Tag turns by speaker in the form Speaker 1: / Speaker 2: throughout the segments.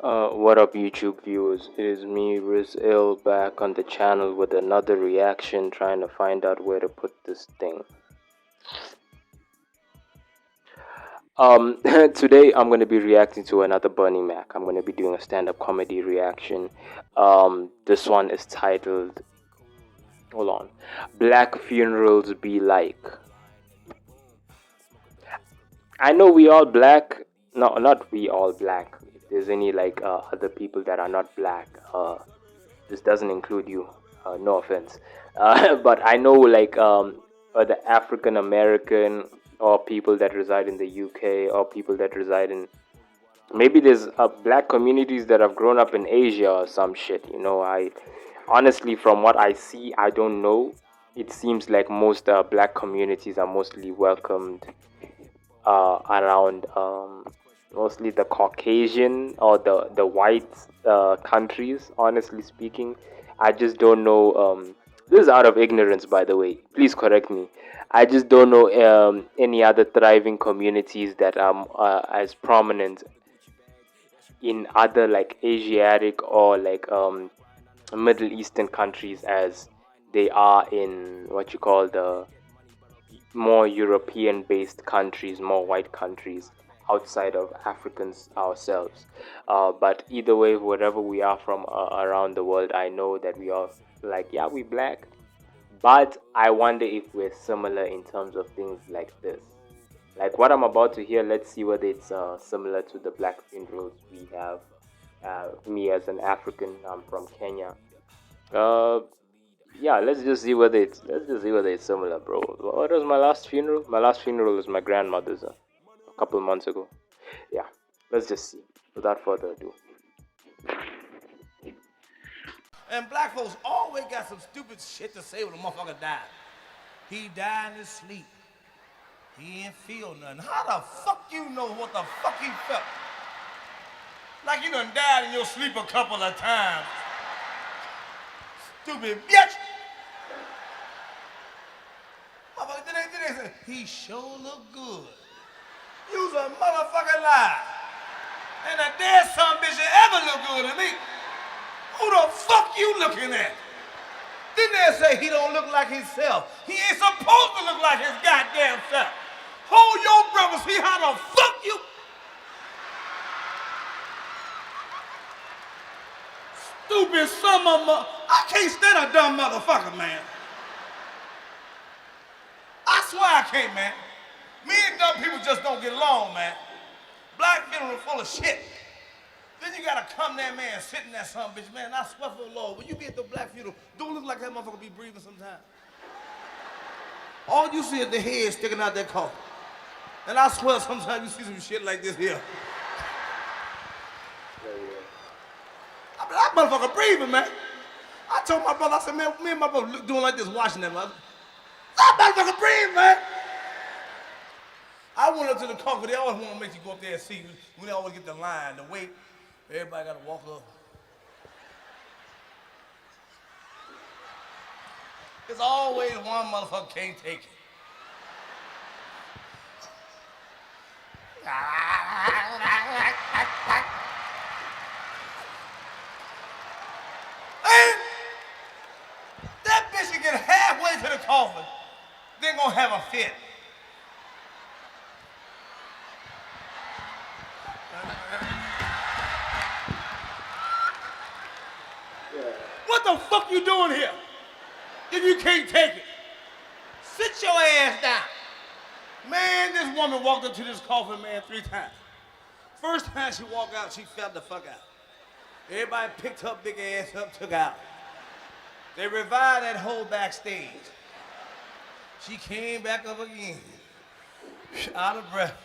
Speaker 1: What up, YouTube viewers? It is me, Riz Ill, back on the channel with another reaction, trying to find out where to put this thing. Today I'm going to be reacting to another Bunny Mac. I'm going to be doing a stand-up comedy reaction. This one is titled, hold on, Black Funerals Be Like. I know we all black. No, not we all black. If there's any other people that are not black, this doesn't include you. No offense, but I know the African American or people that reside in the UK or people that reside in maybe there's black communities that have grown up in Asia or some shit. I honestly, from what I see, I don't know. It seems like most black communities are mostly welcomed around mostly the Caucasian or the white countries. Honestly speaking, I just don't know. This is out of ignorance, by the way. Please correct me. I just don't know any other thriving communities that are as prominent in other like Asiatic or Middle Eastern countries as they are in what you call the more European based countries, more white countries outside of Africans ourselves. But either way, wherever we are from around the world, I know that we are yeah, we black. But I wonder if we're similar in terms of things like this. Like what I'm about to hear, let's see whether it's similar to the black funerals we have. Me as an African, I'm from Kenya. Uh, yeah, let's just see whether it's similar, bro. What was my last funeral? My last funeral was my grandmother's a couple of months ago. Yeah, let's just see. Without further ado.
Speaker 2: And black folks always got some stupid shit to say when a motherfucker died. He died in his sleep. He ain't feel nothing. How the fuck you know what the fuck he felt? Like you done died in your sleep a couple of times. Stupid bitch. Motherfucker, then they say, he sure look good. You's a motherfucking lie. And a dead son bitch that ever look good to me. Who the fuck you looking at? Then they say he don't look like himself. He ain't supposed to look like his goddamn self. Hold your breath and see how the fuck you... Stupid son of a... I can't stand a dumb motherfucker, man. I swear I can't, man. Me and dumb people just don't get along, man. Black funeral full of shit. Then you gotta come there, man, sit in that son bitch, man. I swear for the Lord, when you be at the black funeral, don't look like that motherfucker be breathing sometimes. All you see is the head sticking out that coffin. And I swear sometimes you see some shit like this here. That motherfucker breathing, man. I told my brother, I said, man, me and my brother doing like this, watching that mother. That motherfucker breathing, man. I went up to the coffin. They always want to make you go up there and see. When they always get the line, the wait. Everybody got to walk up. There's always one motherfucker can't take it. And that bitch will get halfway to the coffin, then gonna have a fit. What the fuck you doing here? If you can't take it, sit your ass down. Man, this woman walked up to this coffin, man, 3 times. First time she walked out, she fell the fuck out. Everybody picked her big ass up, took her out. They revived that whole backstage. She came back up again, out of breath,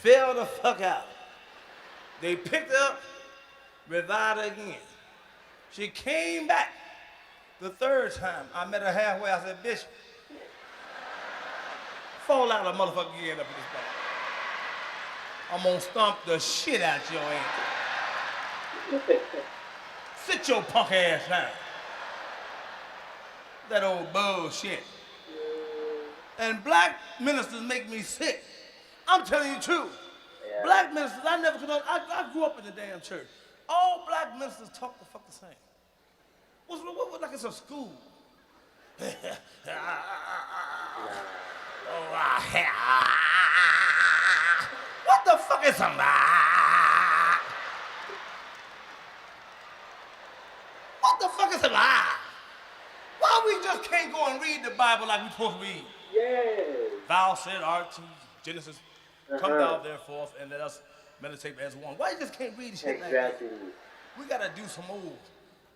Speaker 2: fell the fuck out. They picked her up, revived her again. She came back the 3rd time. I met her halfway. I said, bitch, fall out of motherfucker again up in this ball. I'm gonna stomp the shit out your ass. Sit your punk ass down. That old bullshit. And black ministers make me sick. I'm telling you the truth. Black ministers, I never could. I grew up in the damn church. All black ministers talk the fuck the same. What like it's a school? What the fuck is a What the fuck is a lie? Why we just can't go and read the Bible like we supposed to read?
Speaker 1: Yes.
Speaker 2: Thou said, Art, Genesis, come thou therefore, and let us meditate as one. Why you just can't read shit like that?
Speaker 1: Exactly.
Speaker 2: We gotta do some old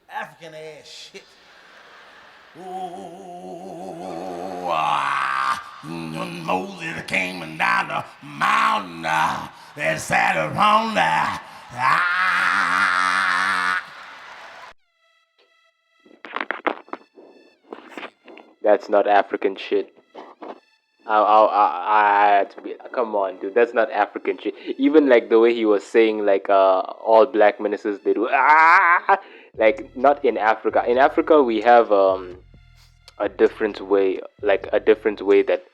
Speaker 2: African ass shit. Ooh, Moses came down the mountain and sat around there.
Speaker 1: That's not African shit. I had to be. Come on, dude. That's not African shit. Even like the way he was saying, like all black ministers they do. Like not in Africa. In Africa, we have a different way, like a different way that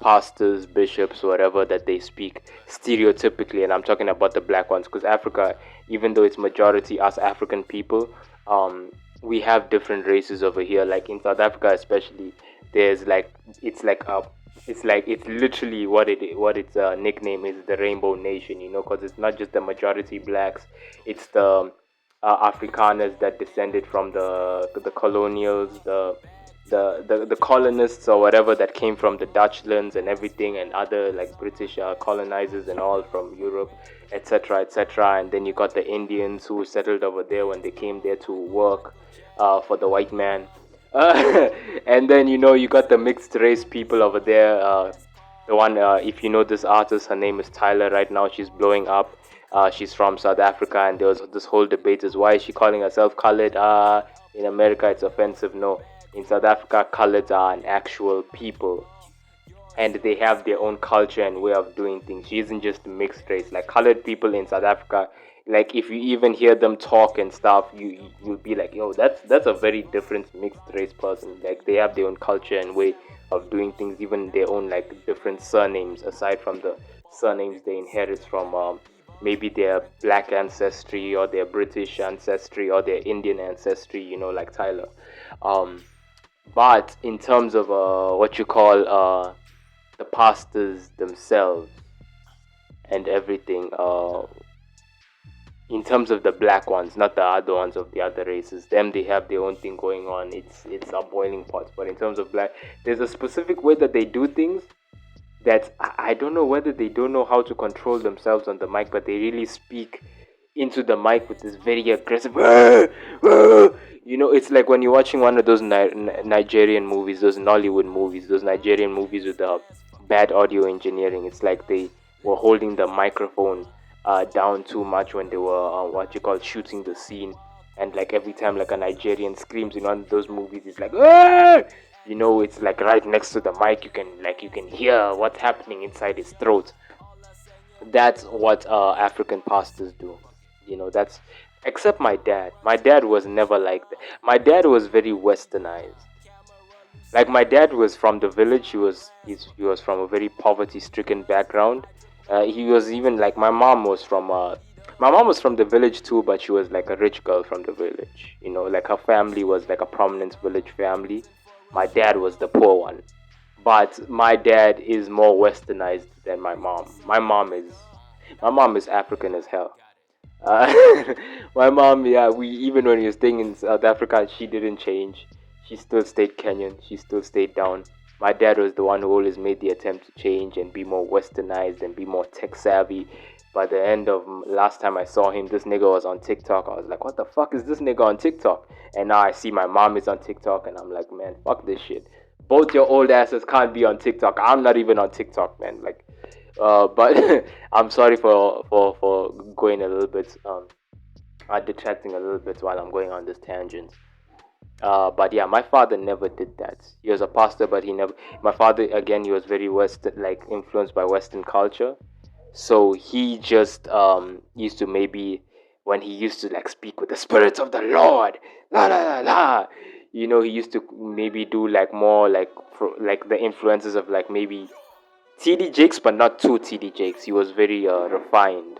Speaker 1: pastors, bishops, whatever that they speak stereotypically, and I'm talking about the black ones because Africa, even though it's majority us African people, we have different races over here. Like in South Africa, especially, there's like it's literally what its nickname is, the Rainbow Nation. You know, because it's not just the majority blacks, it's the Afrikaners that descended from the colonials, the colonists or whatever that came from the Dutchlands and everything, and other like British colonizers and all from Europe, etc., etc. And then you got the Indians who settled over there when they came there to work for the white man. And then you got the mixed race people over there. The one, if you know this artist, her name is Tyler. Right now, she's blowing up. She's from South Africa, and there was this whole debate: is why is she calling herself colored? In America, it's offensive. No, in South Africa, coloreds are an actual people, and they have their own culture and way of doing things. She isn't just mixed race. Like colored people in South Africa, like if you even hear them talk and stuff, you'll be like, yo, that's a very different mixed race person. Like they have their own culture and way of doing things, even their own like different surnames aside from the surnames they inherit from maybe their black ancestry or their British ancestry or their Indian ancestry. Like Tyler. Um, but in terms of what you call the pastors themselves and everything, in terms of the black ones, not the other ones of the other races, them they have their own thing going on. It's a boiling pot. But in terms of black, there's a specific way that they do things that I don't know whether they don't know how to control themselves on the mic, but they really speak into the mic with this very aggressive. It's like when you're watching one of those Nigerian movies, those Nollywood movies, those Nigerian movies with the bad audio engineering. It's like they were holding the microphone down too much when they were what you call shooting the scene, and like every time like a Nigerian screams in one of those movies, it's like it's like right next to the mic. You can hear what's happening inside his throat. That's what African pastors do. That's except my dad. My dad was never like that. My dad was very westernized. Like my dad was from the village. He was from a very poverty-stricken background. He was even like my mom was from the village too, but she was like a rich girl from the village. Like her family was like a prominent village family. My dad was the poor one, but my dad is more westernized than my mom. My mom is African as hell. Uh, my mom, yeah, we even when we were staying in South Africa, she didn't change. She still stayed Kenyan. She still stayed down. My dad was the one who always made the attempt to change and be more westernized and be more tech savvy. By the end of last time I saw him, this nigga was on TikTok. I was like, what the fuck is this nigga on TikTok? And now I see my mom is on TikTok, and I'm like, man, fuck this shit. Both your old asses can't be on TikTok. I'm not even on TikTok, man. Like, but I'm sorry for going a little bit detracting a little bit while I'm going on this tangent. But yeah, my father never did that. He was a pastor, but he never. My father, again, he was very Western, like influenced by Western culture. So he just used to maybe when he used to like speak with the spirits of the Lord, la la la la. He used to maybe do like more like like the influences of like maybe TD Jakes, but not too TD Jakes. He was very refined,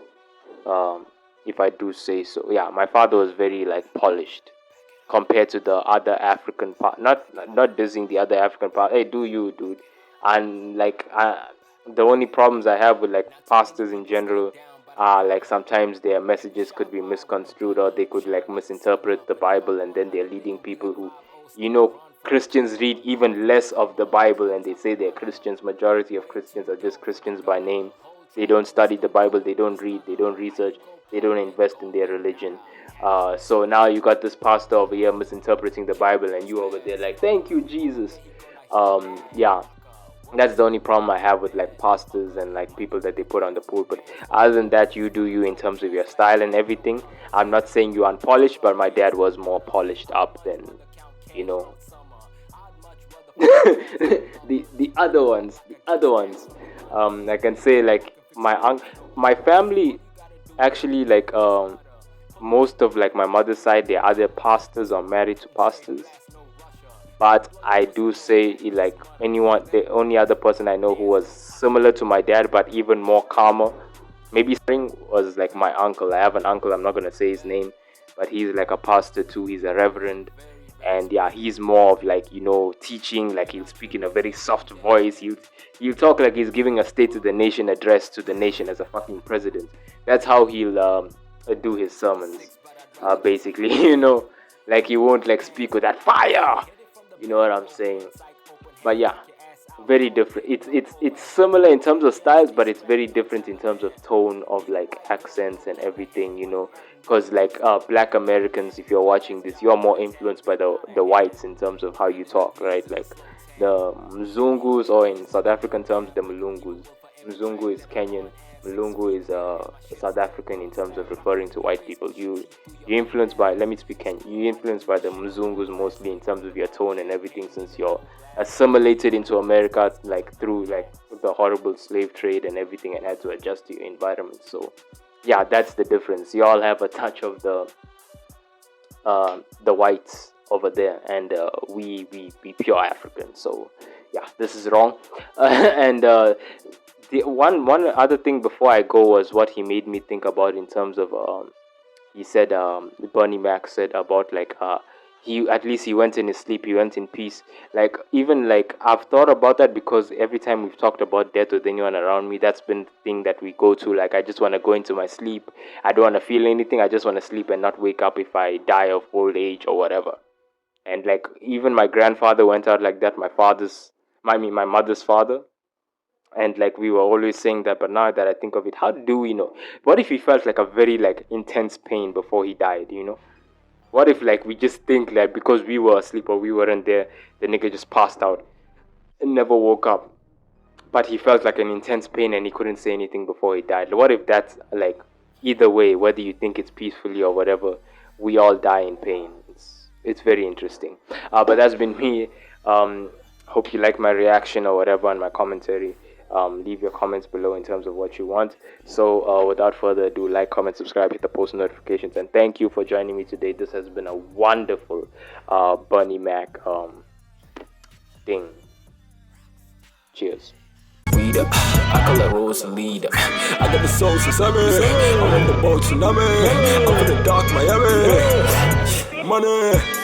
Speaker 1: if I do say so. Yeah, my father was very like polished compared to the other African part. Not dissing the other African part. Hey, do you, dude? And like, the only problems I have with like pastors in general are like sometimes their messages could be misconstrued, or they could like misinterpret the Bible, and then they're leading people who, you know, Christians read even less of the Bible, and they say they're Christians. Majority of Christians are just Christians by name. They don't study the Bible. They don't read. They don't research. They don't invest in their religion. So now you got this pastor over here misinterpreting the Bible, and you over there like, thank you, Jesus. Yeah, that's the only problem I have with like pastors and like people that they put on the pulpit. Other than that, you do you in terms of your style and everything. I'm not saying you're unpolished, but my dad was more polished up than, you know, the other ones. I can say like my family actually like most of like my mother's side, they're either pastors or married to pastors. But I do say like anyone, the only other person I know who was similar to my dad but even more calmer, maybe spring, was like my uncle. I have an uncle, I'm not gonna say his name, but he's like a pastor too. He's a reverend, and yeah, he's more of like, you know, teaching. Like he'll speak in a very soft voice. He'll talk like he's giving a state of the nation address to the nation as a fucking president. That's how he'll do his sermons, basically. You know, like he won't like speak with that fire. You know what I'm saying? But yeah, very different. It's similar in terms of styles, but it's very different in terms of tone of like accents and everything. You know, because like Black Americans, if you're watching this, you're more influenced by the whites in terms of how you talk, right? Like the Mzungus, or in South African terms, the Mlungus. Mzungu is Kenyan. Mlungu is South African in terms of referring to white people. You influenced by, let me speak Kenyan. You influenced by the Mzungus mostly in terms of your tone and everything, since you're assimilated into America like through like the horrible slave trade and everything, and had to adjust to your environment. So yeah, that's the difference. You all have a touch of the whites over there, and we pure Africans. So yeah, this is wrong. And the one other thing before I go was what he made me think about in terms of he said Bernie Mac said about like he, at least he went in his sleep, he went in peace. Like even like I've thought about that, because every time we've talked about death with anyone around me, that's been the thing that we go to. Like I just want to go into my sleep. I don't want to feel anything. I just want to sleep and not wake up if I die of old age or whatever. And like even my grandfather went out like that. My mother's father. And like we were always saying that, but now that I think of it, how do we know? What if he felt like a very like intense pain before he died, you know? What if like we just think like because we were asleep or we weren't there, the nigga just passed out and never woke up, but he felt like an intense pain and he couldn't say anything before he died? What if that's like, either way, whether you think it's peacefully or whatever, we all die in pain? It's very interesting. But that's been me. Hope you like my reaction or whatever and my commentary. Leave your comments below in terms of what you want. So without further ado, like, comment, subscribe, hit the post notifications, and thank you for joining me today. This has been a wonderful Bernie Mac thing. Cheers.
Speaker 3: I call it Rose leader. I got the soul tsunami. I'm on the boat tsunami. I'm for the dark Miami. Money.